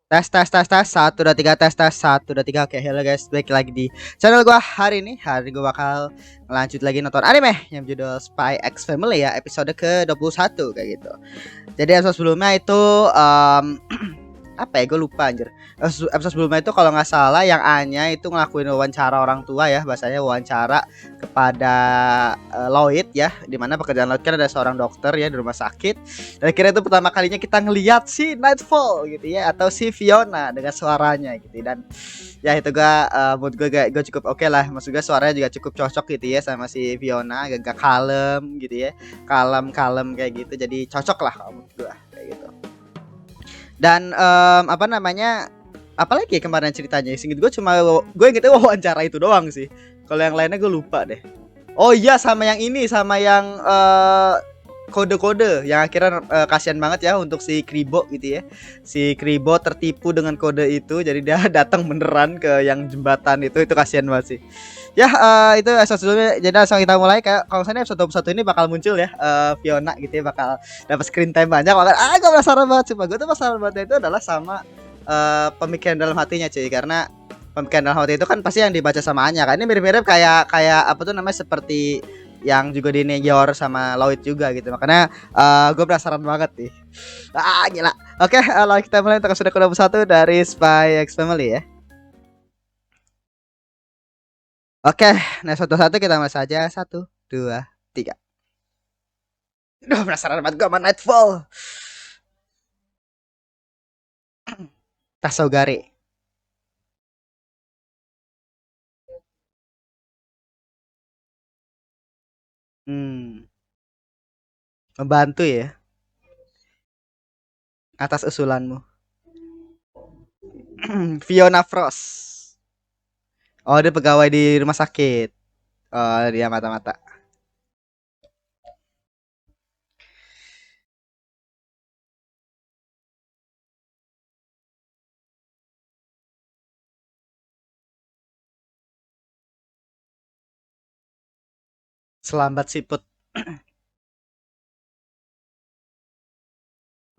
Tes tes tes tes 1 2 3 tes tes 1 2 3. Oke, hello guys, balik lagi di channel gua hari ini. Hari gua bakal lanjut lagi nonton anime yang judul Spy X Family ya, episode ke 21 kayak gitu. Jadi episode sebelumnya itu apa ya, gue lupa anjir. Episode sebelumnya itu kalau nggak salah yang Anya itu ngelakuin wawancara orang tua ya, bahasanya wawancara kepada Lloyd ya, dimana pekerjaan Lloyd kan ada seorang dokter ya di rumah sakit. Dan kira itu pertama kalinya kita ngelihat si Nightfall gitu ya, atau si Fiona dengan suaranya gitu. Dan ya itu mood gue cukup oke lah, maksud gue suaranya juga cukup cocok gitu ya sama si Fiona, agak kalem gitu ya, kalem kalem kayak gitu, jadi cocok lah kalau menurut gue kayak gitu. Dan apa namanya, apalagi ya kemarin ceritanya, singkat gue cuma gue ingetnya wawancara itu doang sih, kalau yang lainnya gue lupa deh. Oh iya, sama yang ini, sama yang kode-kode yang akhirnya kasihan banget ya untuk si Kribo gitu ya. Si Kribo tertipu dengan kode itu, jadi dia datang beneran ke yang jembatan itu kasihan banget sih. Ya itu episode sebelumnya. Jadi langsung kita mulai, kayak kalau misalnya episode 21 ini bakal muncul ya Fiona gitu ya, bakal dapat screen time banyak banget. Gue penasaran banget, coba gue tuh penasaran banget itu adalah sama pemikiran dalam hatinya cuy, karena pemikiran dalam hati itu kan pasti yang dibaca sama Anya kan. Ini mirip-mirip kayak kayak apa tuh namanya, seperti yang juga di Neyor sama Lloyd juga gitu. Makanya gue penasaran banget nih. Gila. Oke, lalu kita mulai untuk episode ke 21 dari Spy X Family ya. Oke, nah satu-satu kita mulai saja. 1 2 3. Duh, penasaran banget gue sama Nightfall. Tasogare. Hmm, membantu ya atas usulanmu. Fiona Frost. Oh, dia pegawai di rumah sakit. Oh, dia mata-mata. Selambat siput.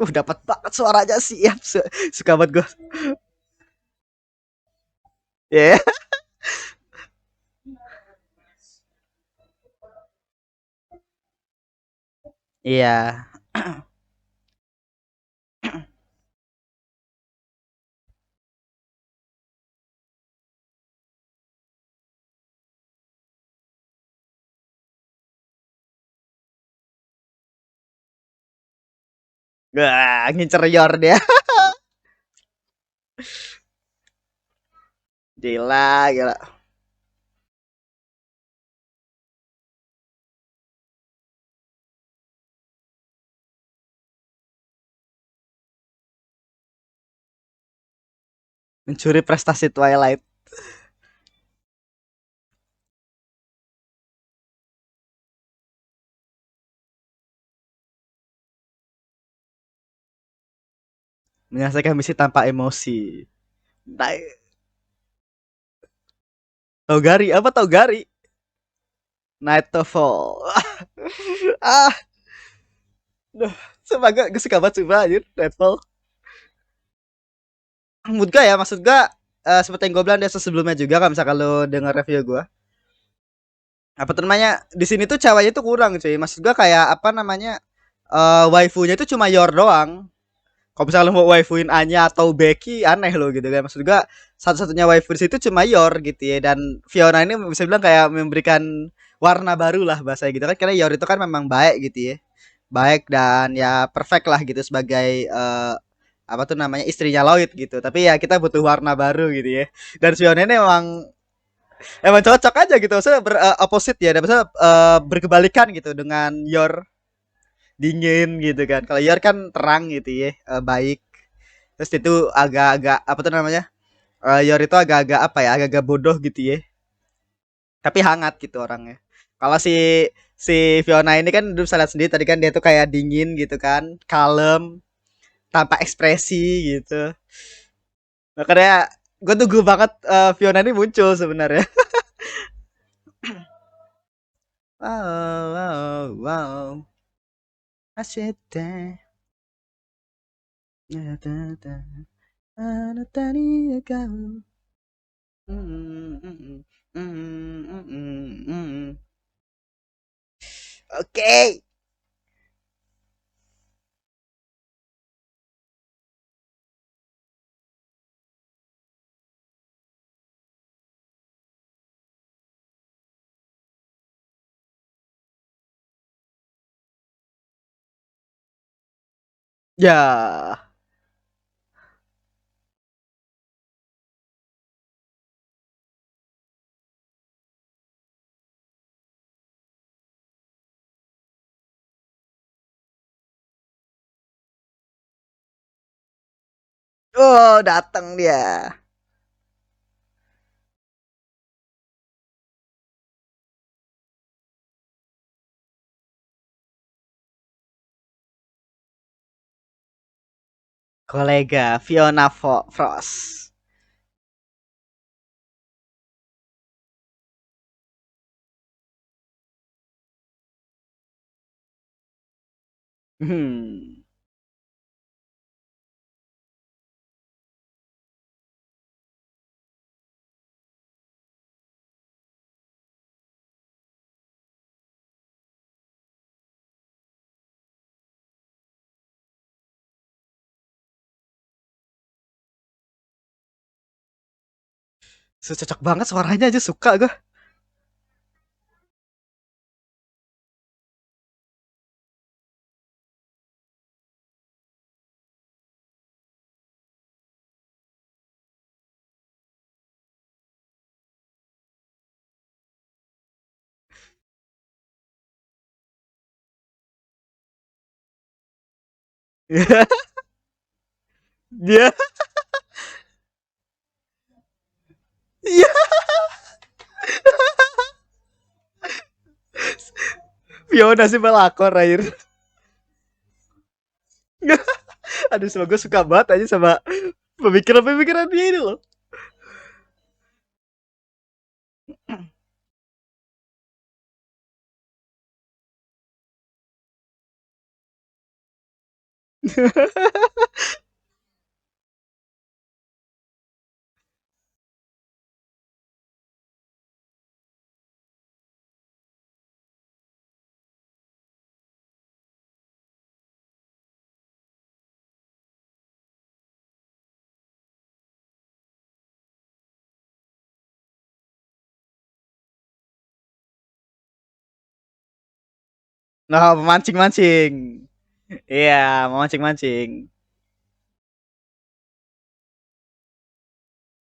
Dapat banget suaranya, siap. Suka banget gue. Ya. Yeah. Iya. Wah, ngincer Yor dia. Gila, gila. Mencuri prestasi Twilight. Menyelesaikan misi tanpa emosi. Nah, Togari, apa Togari? Nightfall. ah, Duh, semoga gue suka banget coba anjir Nightfall. Mood gue ya, maksud gue seperti yang gue bilang di episode sebelumnya juga, kalau misalkan lo denger review gue, apa tuh namanya, di sini tuh ceweknya tuh kurang cuy. Maksud gue kayak apa namanya, waifunya itu cuma Yor doang. Kalau misalnya mau waifuin Anya atau Becky, aneh loh gitu kan. Maksud gua satu-satunya waifu di situ cuma Yor gitu ya. Dan Fiona ini bisa bilang kayak memberikan warna baru lah bahasa gitu kan, karena Yor itu kan memang baik gitu ya, baik dan ya perfect lah gitu sebagai apa tuh namanya, istrinya Lloyd gitu. Tapi ya kita butuh warna baru gitu ya. Dan Fiona ini emang cocok aja gitu, maksudnya opposite ya, dan maksudnya berkebalikan gitu dengan Yor, dingin gitu kan. Kalau Yor kan terang gitu ya, baik. Terus itu agak-agak apa tuh namanya, Yor itu agak-agak apa ya, agak-agak bodoh gitu ya, tapi hangat gitu orangnya. Kalau si si Fiona ini kan udah bisa lihat sendiri tadi kan, dia tuh kayak dingin gitu kan, kalem, tanpa ekspresi gitu. Makanya gue tunggu banget Fiona ini muncul sebenarnya. Wow, wow, wow. Asyik deh. Anatani kau. Mm, mm, mm, mm. Oke. Ya. Oh, datang dia. Kolega Fiona Frost. Hmm. Cocok banget suaranya aja suka gue. Dia, iya, Fiona sih pelakor air. Aduh, semoga gue suka banget aja sama pemikiran-pemikiran dia ini loh. Nah, memancing-mancing. Iya, memancing-mancing.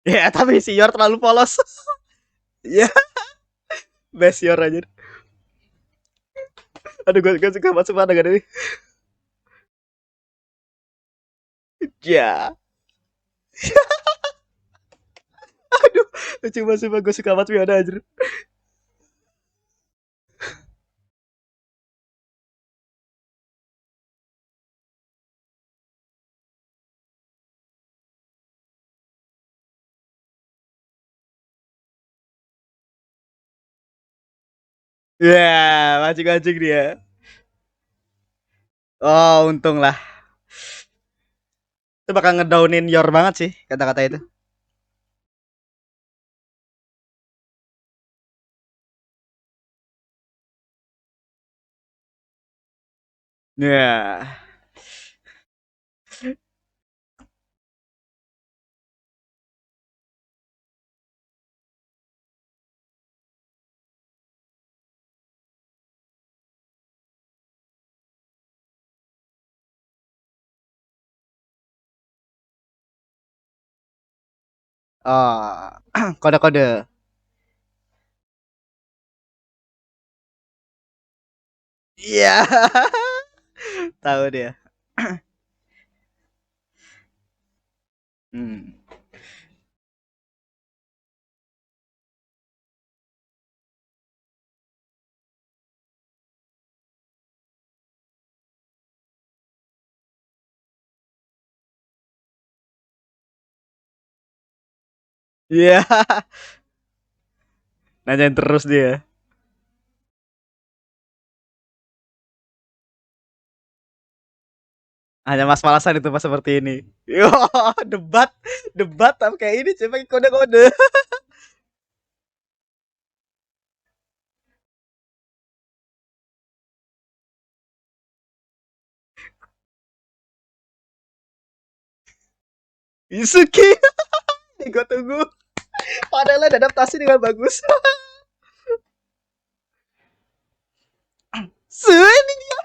Ya, tapi si Yor terlalu polos. Iya, best Yor aja. Aduh, gue suka banget sama dengan ini. Ya, aduh, lucu banget sih, gue suka banget Fiona aja. Ya, mancing-mancing dia. Oh, untung lah. Itu bakal ngedownin Yor banget sih, kata-kata itu. Ya. Oh, kode-kode. Iya. Tahu dia. Hmm. Iya. Nanyain terus dia. Hanya mas-malasan itu pas seperti ini. Yo, debat, debat tapi kayak ini coba kode-kode. Isuki, ini gue tunggu. Padahal ada adaptasi dengan bagus. Su ini dia,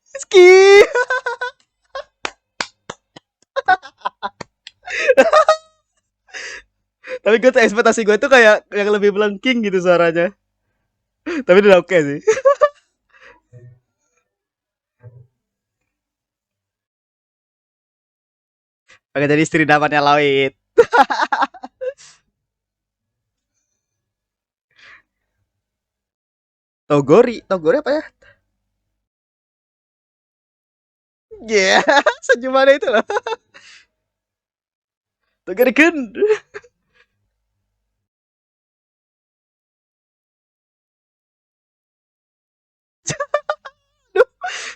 Ski. Tapi gue tuh ekspektasi gue tuh kayak yang lebih melengking gitu suaranya. Tapi udah oke sih. Oke, jadi istri dapatnya Lloyd. Togori, Togori apa ya? Iya, yeah. Senyumannya itu loh. Togori kun.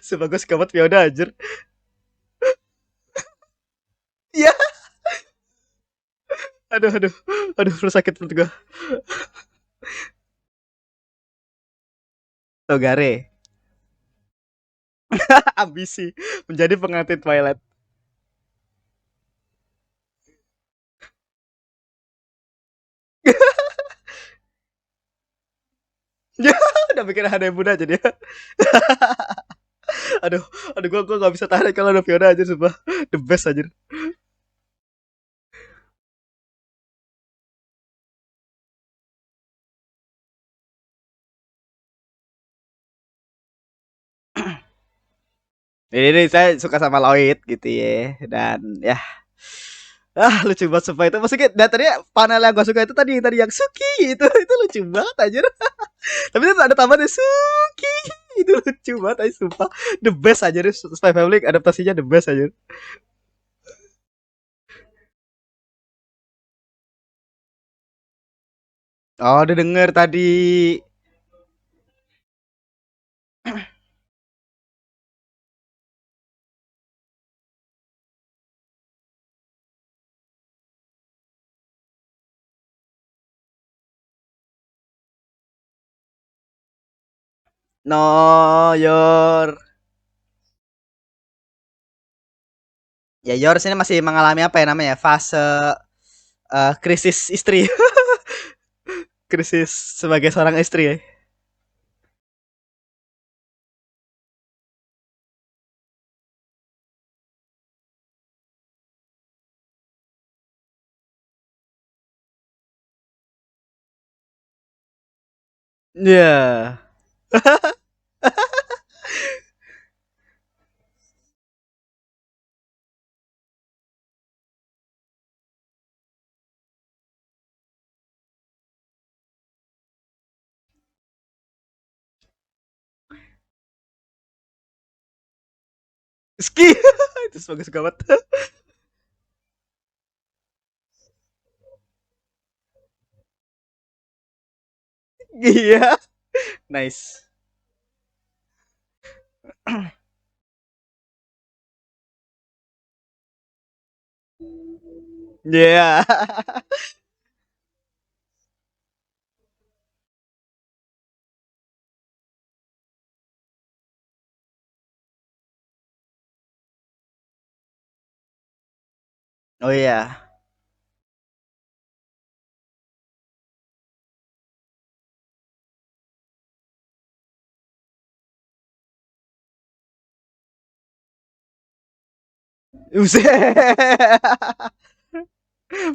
Sebagus kamat Fiona anjir. Iya. Yeah. Aduh, aduh. Aduh, perut sakit perut gue. Togare. Ambisi menjadi pengantin Twilight. Ya, udah bikin ada yang muda jadi. Aduh, aduh gua gak bisa tahan kalau ada Fiona aja sumpah. The best aja. Ini saya suka sama Lloyd gitu ya. Dan ya lucu banget sumpah itu. Maksudnya dan tadi panel yang gue suka itu tadi yang Suki itu lucu banget aja. Tapi itu ada tambahannya Suki. Itu lucu banget aja sumpah. The best aja deh. Spy Family adaptasinya the best aja. Oh, udah denger tadi. No, your ya Yours ini masih mengalami apa ya namanya fase krisis istri. Krisis sebagai seorang istri ya. Iya. Ski. Itu bagus banget. Iya. Nice. Iya. Yeah. Oh iya. Buset.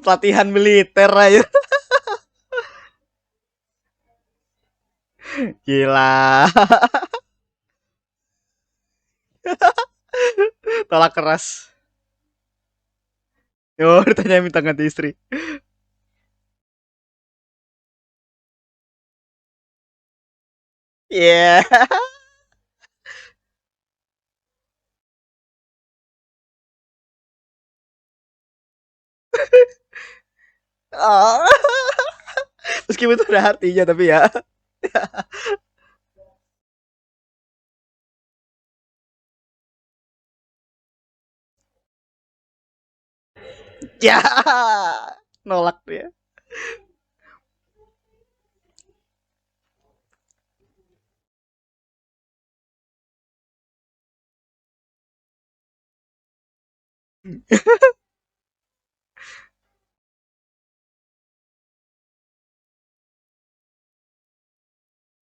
Pelatihan militer aja. Gila. Tolak keras. Oh, ditanya minta ganti istri. Iya. Yeah. Oh. Meskipun itu ada artinya tapi ya. Ya, nolak dia.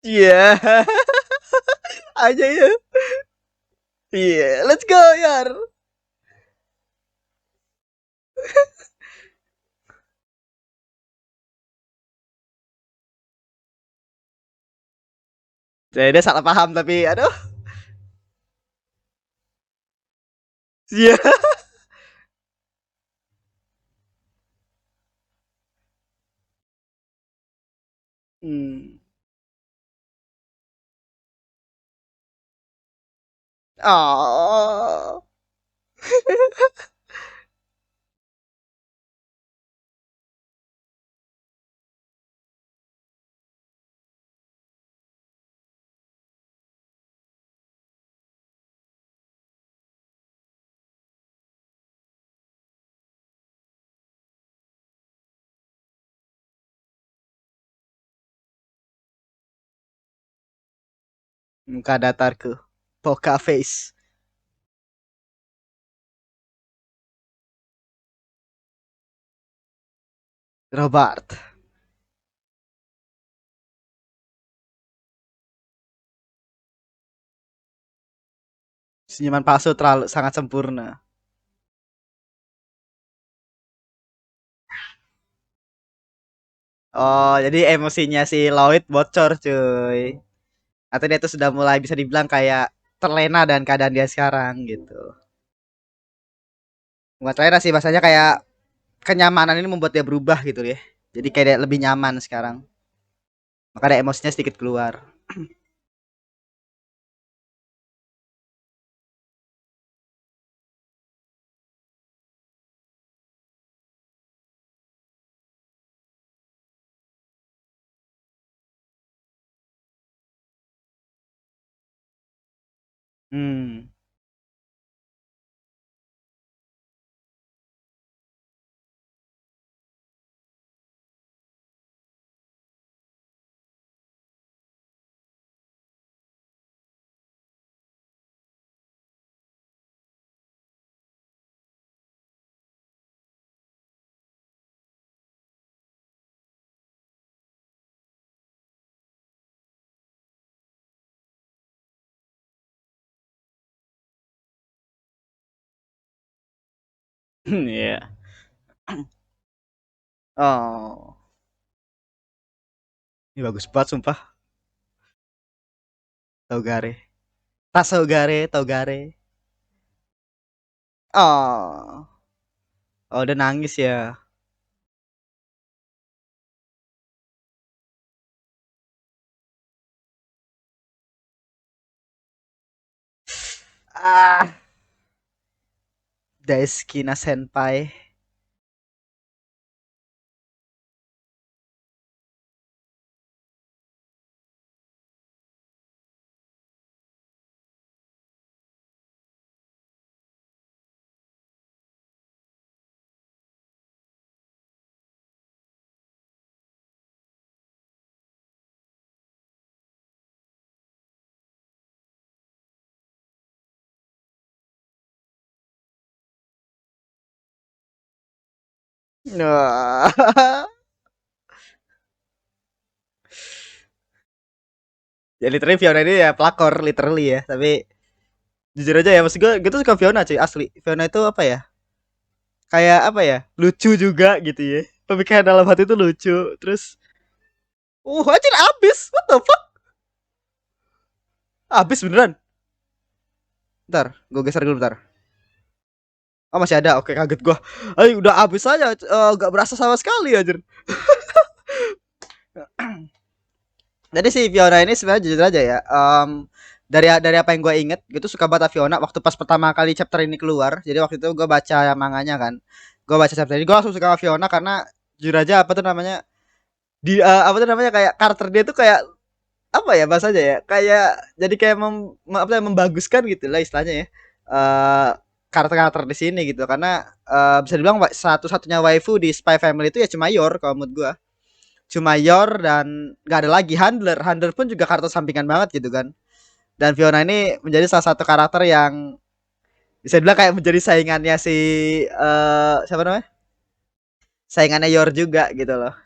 Iya. Aja ya. Iya, let's go, Yar. Jadi dia salah paham tapi aduh. Iya. Hmm. Oh. Muka datarku. Poker face. Robert. Senyuman palsu terlalu sangat sempurna. Oh, jadi emosinya si Lloyd bocor, cuy. Atau dia tuh sudah mulai bisa dibilang kayak terlena dan keadaan dia sekarang gitu. Bukan terlena sih, bahasanya kayak kenyamanan ini membuat dia berubah gitu ya. Jadi kayak dia lebih nyaman sekarang. Maka ada emosinya sedikit keluar. Hmm. Iya. Oh. Ini bagus banget sumpah. Togare. Tasogare, Togare. Oh. Oh, udah nangis ya. Ah, Daisuke Senpai. Wah. Ya literally Fiona ini ya pelakor literally ya, tapi jujur aja ya maksud gue tuh suka Fiona cuy asli. Fiona itu apa ya? Kayak apa ya? Lucu juga gitu ya. Pemikiran dalam hati itu lucu. Terus anjir abis. What the fuck? Abis beneran. Ntar, gue geser dulu bentar. Oh masih ada, oke kaget gua. Ayo udah abis aja, gak berasa sama sekali anjir. Jadi si Fiona ini sebenarnya jujur aja ya. Dari apa yang gue inget, gitu suka banget Fiona waktu pas pertama kali chapter ini keluar. Jadi waktu itu gue baca manganya kan. Gue baca chapter ini, gue langsung suka sama Fiona karena jujur aja apa tuh namanya apa tuh namanya kayak karakter dia tuh kayak apa ya bahasanya ya kayak jadi kayak apa ya, membaguskan gitu lah istilahnya ya. karakter-karakter di sini gitu karena bisa dibilang satu-satunya waifu di Spy Family itu ya cuma Yor kalau menurut gua. Cuma Yor dan nggak ada lagi Handler. Handler pun juga karakter sampingan banget gitu kan. Dan Fiona ini menjadi salah satu karakter yang bisa dibilang kayak menjadi saingannya si siapa namanya? Saingannya Yor juga gitu loh.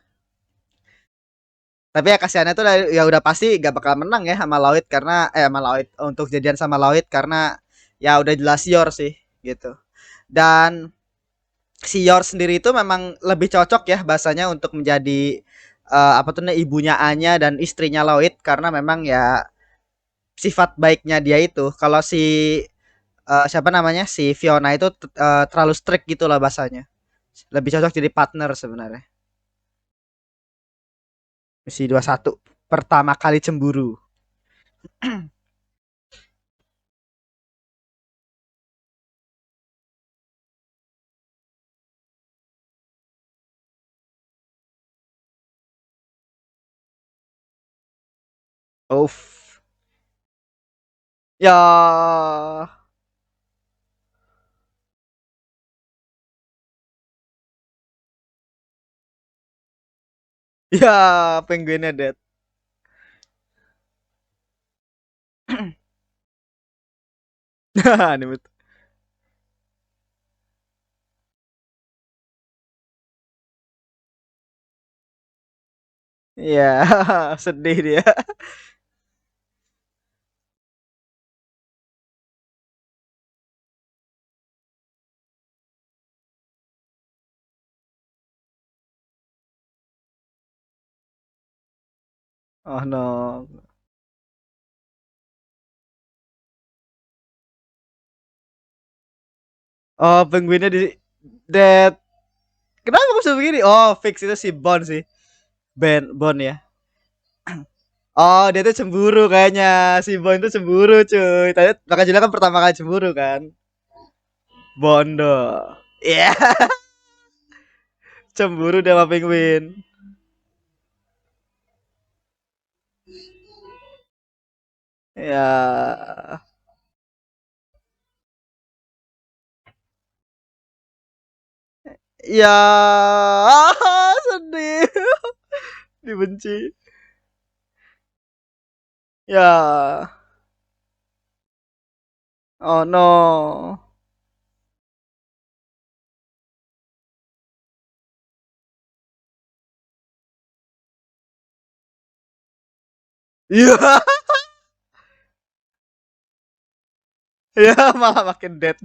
Tapi ya kasihannya tuh ya udah pasti gak bakal menang ya sama Lloyd karena sama Lloyd untuk jadian sama Lloyd karena ya udah jelas Yor sih gitu. Dan si Yor sendiri itu memang lebih cocok ya bahasanya untuk menjadi apa tuh ibunya Anya dan istrinya Lloyd karena memang ya sifat baiknya dia itu kalau si siapa namanya si Fiona itu terlalu strict gitu lah bahasanya. Lebih cocok jadi partner sebenarnya. Misi 21 pertama kali cemburu. Uff. Ya. Ya, penguinnya dead. Ini betul. Iya, sedih dia. Oh no. Oh, penguinnya di dead. Kenapa bisa begini? Oh, fix itu si Bon sih. Bon ya. Oh, dia tuh cemburu kayaknya. Si Bon tuh cemburu, cuy. Tadi Maka Jula kan pertama kali cemburu kan. Bondo. Iya, yeah. Cemburu dia sama penguin. Ya. Ya, sedih. Dibenci. Ya. Oh no. Iya. Ya, malah makin dead.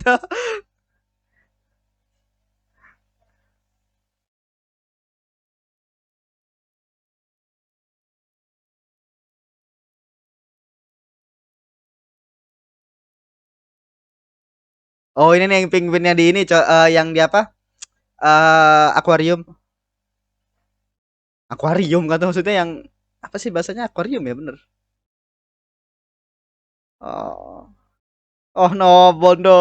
Oh, ini nih yang penguinnya di ini, yang di apa? Akuarium. Akuarium kata maksudnya yang apa sih bahasanya akuarium ya bener. Oh. Oh no, Bondo.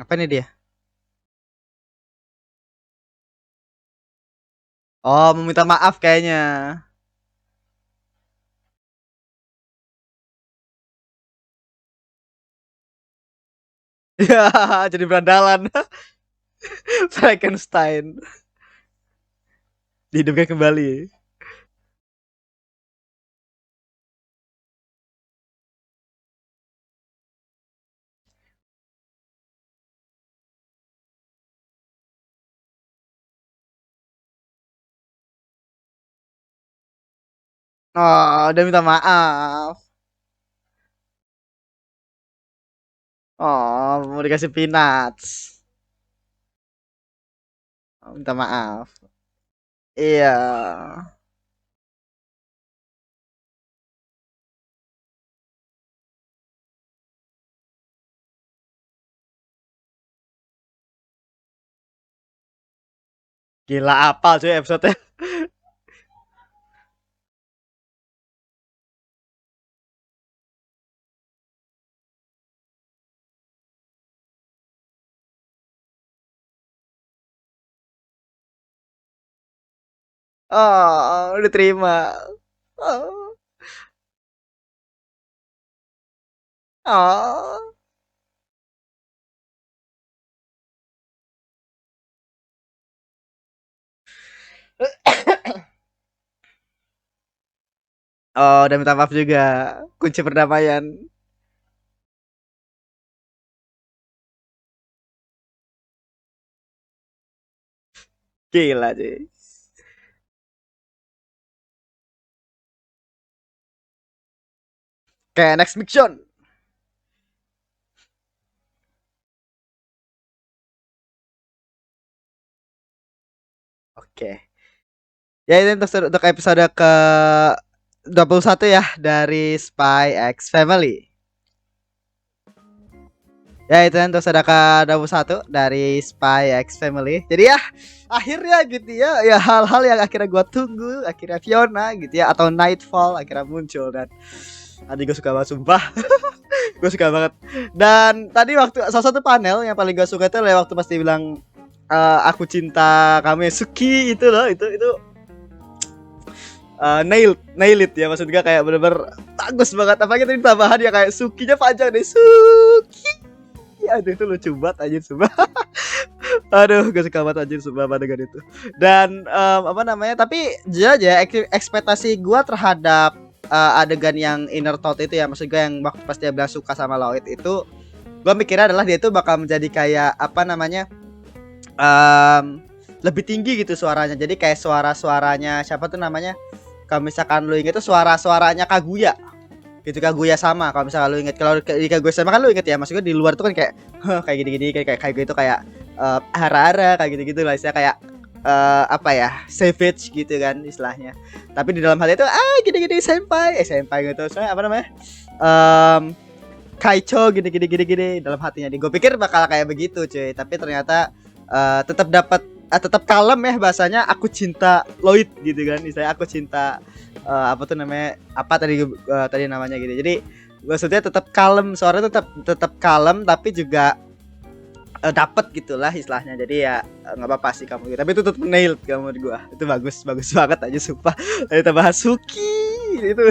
Apa nih dia? Oh, meminta maaf kayaknya. Ya, jadi berandalan. Frankenstein dihidupkan kembali. Oh, udah minta maaf. Oh, mau dikasih peanuts. Oh, minta maaf. Iya. Gila apa sih episode. Oh, diterima. Oh. Oh. Oh, dan minta maaf juga. Kunci perdamaian. Gila sih. Kayak next mission. Oke. Ya ini untuk episode ke 21 ya dari Spy X Family. Ya itu untuk episode ke 21 dari Spy X Family. Jadi ya akhirnya gitu ya, ya hal-hal yang akhirnya gua tunggu, akhirnya Fiona gitu ya atau Nightfall akhirnya muncul dan tadi gue suka banget sumpah. Gue suka banget. Dan tadi waktu salah satu panel yang paling gue suka itu adalah waktu pasti bilang aku cinta kamu ya, Suki itu loh, itu nail it ya, maksud gue kayak bener-bener bagus banget. Apalagi tadi tambahan ya kayak Sukinya panjang deh, Suki. Aduh itu lucu banget aja sumpah. Aduh gue suka banget aja sumpah dengan itu. Dan apa namanya, tapi aja ekspektasi gue terhadap adegan yang inner thought itu ya, maksud gue yang waktu pas dia bilang suka sama Lloyd itu, gue mikirnya adalah dia itu bakal menjadi kayak apa namanya, lebih tinggi gitu suaranya. Jadi kayak suara-suaranya siapa tuh namanya, kalau misalkan lu inget tuh suara-suaranya Kaguya gitu. Kaguya sama, kalau misalkan lu inget, kalau di Kaguya sama kan lu inget ya, maksudnya di luar tuh kan kayak kayak gini-gini, kayak gitu, kayak ara-ara kayak gitu-gitu lah istilah, kayak apa ya, savage gitu kan istilahnya. Tapi di dalam hal itu gini-gini senpai gitu. Soalnya apa namanya, Kaicho gini dalam hatinya. Gue pikir bakal kayak begitu cuy, tapi ternyata tetap dapat, tetap kalem ya bahasanya. Aku cinta Lloyd gitu kan, misalnya aku cinta apa tuh namanya, apa tadi tadi namanya gitu. Jadi maksudnya tetap kalem, suaranya tetap kalem, tapi juga dapat gitulah istilahnya. Jadi ya nggak apa-apa sih kamu gitu. Tapi itu tetap nailed kamu menurut gua. Itu bagus banget aja sumpah. Tadi tambah Hasuki itu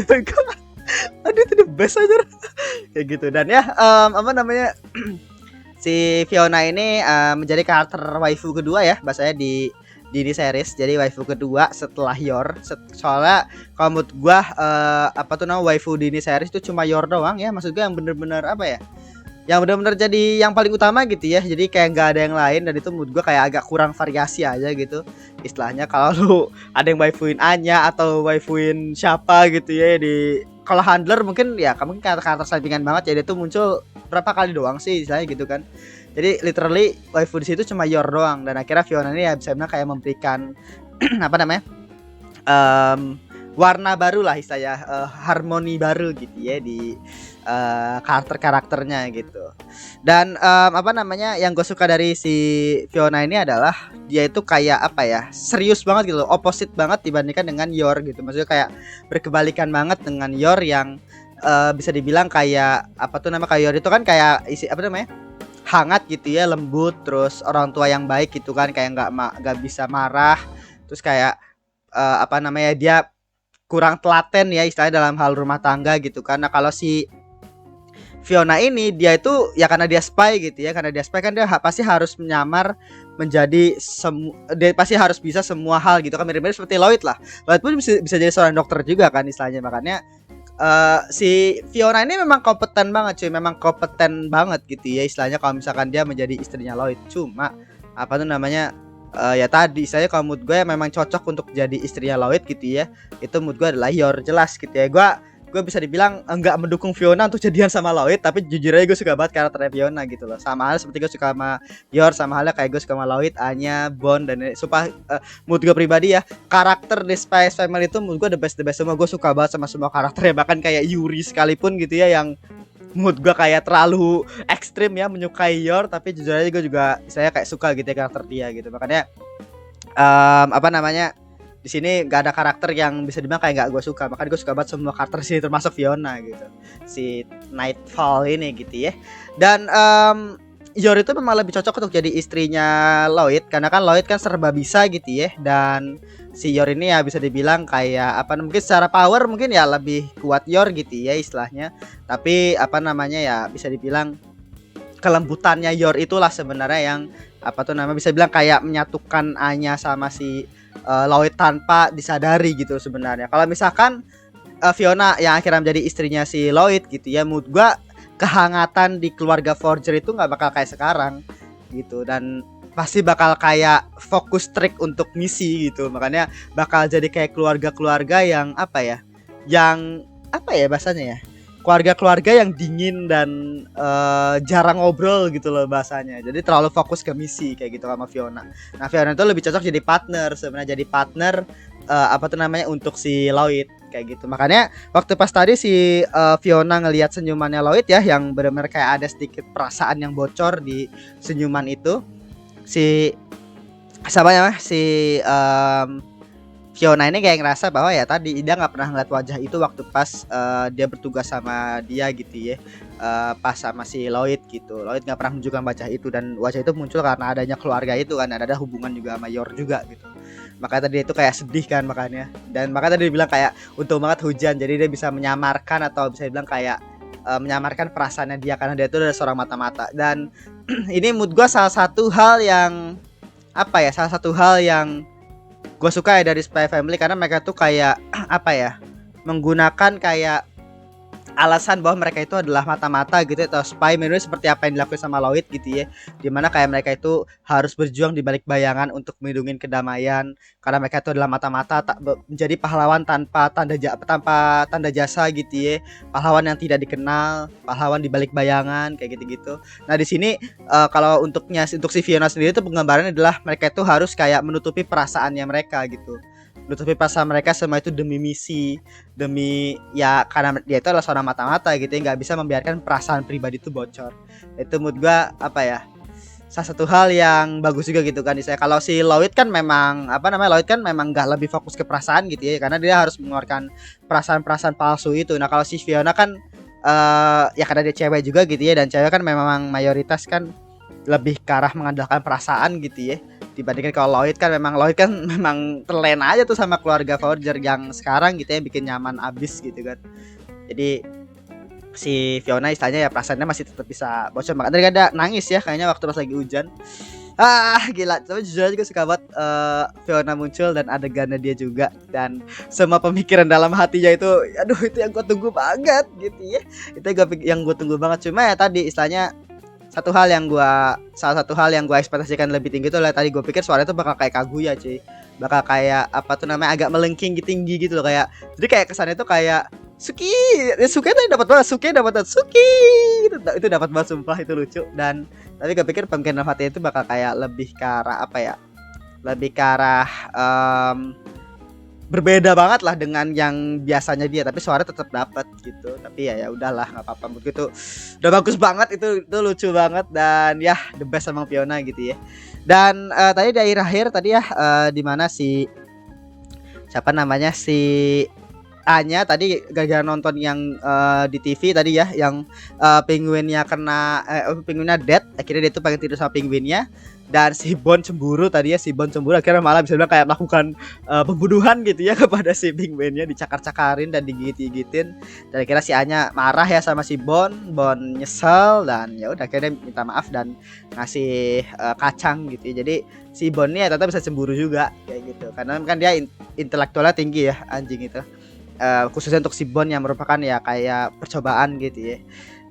aduh itu the best aja kayak gitu. Dan ya apa namanya, si Fiona ini menjadi karakter waifu kedua ya bahasanya di ini series. Jadi waifu kedua setelah Yor. Soalnya kalau menurut gua apa tuh nama waifu di ini series itu cuma Yor doang ya. Maksud gua yang bener-bener apa ya, yang benar-benar jadi yang paling utama gitu ya. Jadi kayak nggak ada yang lain, dan itu menurut gue kayak agak kurang variasi aja gitu istilahnya. Kalau lu ada yang waifuin Anya atau waifuin siapa gitu ya, di kalau handler mungkin ya kamu karakter sampingan banget ya, dia tuh muncul berapa kali doang sih istilahnya gitu kan. Jadi literally waifu di situ cuma Yor doang, dan akhirnya Fiona ini ya bisa bilang kayak memberikan apa namanya, warna baru lah istilahnya, harmoni baru gitu ya di karakternya gitu. Dan apa namanya, yang gue suka dari si Fiona ini adalah dia itu kayak apa ya, serius banget gitu, opposite banget dibandingkan dengan Yor gitu. Maksudnya kayak berkebalikan banget dengan Yor yang bisa dibilang kayak apa tuh nama, kayak Yor itu kan kayak isi apa namanya, hangat gitu ya, lembut, terus orang tua yang baik gitu kan, kayak nggak bisa marah, terus kayak apa namanya, dia kurang telaten ya istilahnya dalam hal rumah tangga gitu kan. Nah kalau si Fiona ini dia itu ya karena dia spy gitu ya, karena dia spy kan dia pasti harus menyamar menjadi dia pasti harus bisa semua hal gitu kan, mirip-mirip seperti Lloyd lah. Lloyd pun bisa jadi seorang dokter juga kan istilahnya. Makanya si Fiona ini memang kompeten banget cuy, memang kompeten banget gitu ya istilahnya kalau misalkan dia menjadi istrinya Lloyd. Cuma apa tuh namanya, ya tadi saya kalau mood gue memang cocok untuk jadi istrinya Lloyd gitu ya, itu mood gue adalah Yor jelas gitu ya. Gue bisa dibilang enggak mendukung Fiona untuk jadian sama Lloyd, tapi jujur aja gue suka banget karakternya Fiona gitu loh. Sama halnya seperti gue suka sama Yor, sama halnya kayak gue suka sama Lloyd, Anya, Bond, dan sumpah mood gue pribadi ya, karakter The Spy X Family itu mood gue the best semua. Gue suka banget sama semua karakternya, bahkan kayak Yuri sekalipun gitu ya, yang mood gue kayak terlalu ekstrim ya menyukai Yor, tapi jujur aja gue juga saya kayak suka gitu ya karakter dia gitu. Makanya apa namanya, di sini nggak ada karakter yang bisa dibilang kayak nggak gue suka. Makanya gue suka banget semua karakter sih, termasuk Fiona gitu, si Nightfall ini gitu ya. Dan Yor itu memang lebih cocok untuk jadi istrinya Lloyd, karena kan Lloyd kan serba bisa gitu ya, dan si Yor ini ya bisa dibilang kayak apa, mungkin secara power mungkin ya lebih kuat Yor gitu ya istilahnya. Tapi apa namanya ya bisa dibilang kelembutannya Yor itulah sebenarnya yang apa tuh namanya bisa bilang kayak menyatukan Anya sama si Lloyd tanpa disadari gitu sebenarnya. Kalau misalkan Fiona yang akhirnya menjadi istrinya si Lloyd gitu ya, menurut gua kehangatan di keluarga Forger itu nggak bakal kayak sekarang gitu, dan pasti bakal kayak fokus trik untuk misi gitu. Makanya bakal jadi kayak keluarga-keluarga yang apa ya, yang apa ya bahasanya ya, keluarga-keluarga yang dingin dan jarang ngobrol gitu loh bahasanya. Jadi terlalu fokus ke misi kayak gitu sama Fiona. Nah Fiona itu lebih cocok jadi partner sebenarnya, jadi partner apa tuh namanya untuk si Lloyd kayak gitu. Makanya waktu pas tadi si Fiona ngelihat senyumannya Lloyd ya, yang benar-benar kayak ada sedikit perasaan yang bocor di senyuman itu, si siapa ya si Fiona ini kayak ngerasa bahwa ya tadi dia nggak pernah ngeliat wajah itu waktu pas dia bertugas sama dia gitu ya, pas sama si Lloyd gitu. Lloyd nggak pernah menunjukkan wajah itu, dan wajah itu muncul karena adanya keluarga itu kan, ada hubungan juga sama Yor juga gitu. Makanya tadi itu kayak sedih kan makanya, dan makanya tadi dia bilang kayak untung banget hujan, jadi dia bisa menyamarkan atau bisa dibilang kayak menyamarkan perasaannya dia karena dia itu adalah seorang mata-mata. Dan ini mood gue salah satu hal yang apa ya, salah satu hal yang gue suka ya dari Spy Family, karena mereka tuh kayak apa ya, menggunakan kayak alasan bahwa mereka itu adalah mata-mata gitu atau spy, mirip seperti apa yang dilakukan sama Lloyd gitu ya, dimana kayak mereka itu harus berjuang di balik bayangan untuk melindungi kedamaian karena mereka itu adalah mata-mata, tak menjadi pahlawan tanpa tanda jasa gitu ya, pahlawan yang tidak dikenal, pahlawan di balik bayangan kayak gitu-gitu. Nah di sini kalau untuk si Fiona sendiri itu penggambarannya adalah mereka itu harus kayak menutupi perasaannya mereka gitu, menutupi perasaan mereka semua itu demi misi, demi ya karena dia itu adalah seorang mata-mata gitu ya, nggak bisa membiarkan perasaan pribadi itu bocor. Itu menurut gua apa ya, salah satu hal yang bagus juga gitu kan. Saya kalau si Lloyd kan memang apa namanya, Lloyd kan memang nggak lebih fokus ke perasaan gitu ya, karena dia harus mengeluarkan perasaan-perasaan palsu itu. Nah kalau si Fiona kan ya karena dia cewek juga gitu ya, dan cewek kan memang mayoritas kan lebih ke arah mengandalkan perasaan gitu ya, dibandingkan kalau Lloyd kan memang terlena aja tuh sama keluarga Forger yang sekarang gitu ya, bikin nyaman abis gitu kan. Jadi si Fiona istilahnya ya perasaannya masih tetap bisa bocor, makanya tadi ada nangis ya kayaknya waktu pas lagi hujan. Gila, tapi jujur aja gue suka banget Fiona muncul dan adegannya dia juga, dan semua pemikiran dalam hatinya itu aduh itu yang gue tunggu banget gitu ya. Itu yang gue tunggu banget. Cuma ya tadi istilahnya salah satu hal yang gua ekspektasikan lebih tinggi itu adalah tadi gue pikir suaranya tuh bakal kayak Kaguya cuy, bakal kayak apa tuh namanya, agak melengking tinggi gitu loh, kayak jadi kayak kesannya tuh kayak Suki, Suki tuh dapat banget Suki, itu dapat banget sumpah, itu lucu. Dan tapi gue pikir pemimpinan Fatih itu bakal kayak lebih ke arah apa ya, lebih ke arah berbeda banget lah dengan yang biasanya dia, tapi suara tetap dapat gitu. Tapi ya udahlah nggak apa-apa, begitu udah bagus banget, itu lucu banget, dan ya the best emang Fiona gitu ya. Dan tadi di akhir tadi ya di mana si siapa namanya si Anya tadi gara-gara nonton yang di TV tadi ya, yang penguinnya kena penguinnya dead, akhirnya dia tuh pengen tidur sama penguinnya, dan si Bond cemburu tadi ya, si Bond cemburu akhirnya malah bisa bilang kayak melakukan pembunuhan gitu ya kepada si penguinnya, dicakar-cakarin dan digigit-gigitin, dan akhirnya si Anya marah ya sama si Bond nyesel, dan ya udah akhirnya minta maaf dan ngasih kacang gitu ya. Jadi si Bond nih ya ternyata bisa cemburu juga kayak gitu, karena kan dia intelektualnya tinggi ya anjing itu. Khususnya untuk si Bond yang merupakan ya kayak percobaan gitu ya.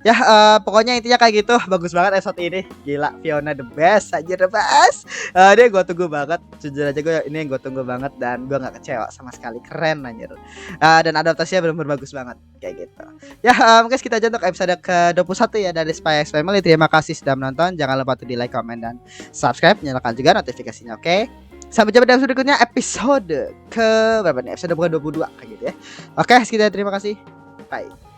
Ya pokoknya intinya kayak gitu, bagus banget episode ini, gila Fiona the best aja, the best. Dia gue tunggu banget, jujur aja gue ini yang gue tunggu banget, dan gue nggak kecewa sama sekali, keren anjir. Dan adaptasinya benar-benar bagus banget kayak gitu. Ya mungkin kita aja untuk episode ke-21 ya dari Spy X Family. Terima kasih sudah menonton, jangan lupa untuk di like, comment, dan subscribe, nyalakan juga notifikasinya, oke? Sampai jumpa di episode berikutnya, episode ke berapa nih? Episode bukan 22 kayak gitu ya. Oke, sekian, terima kasih. Bye.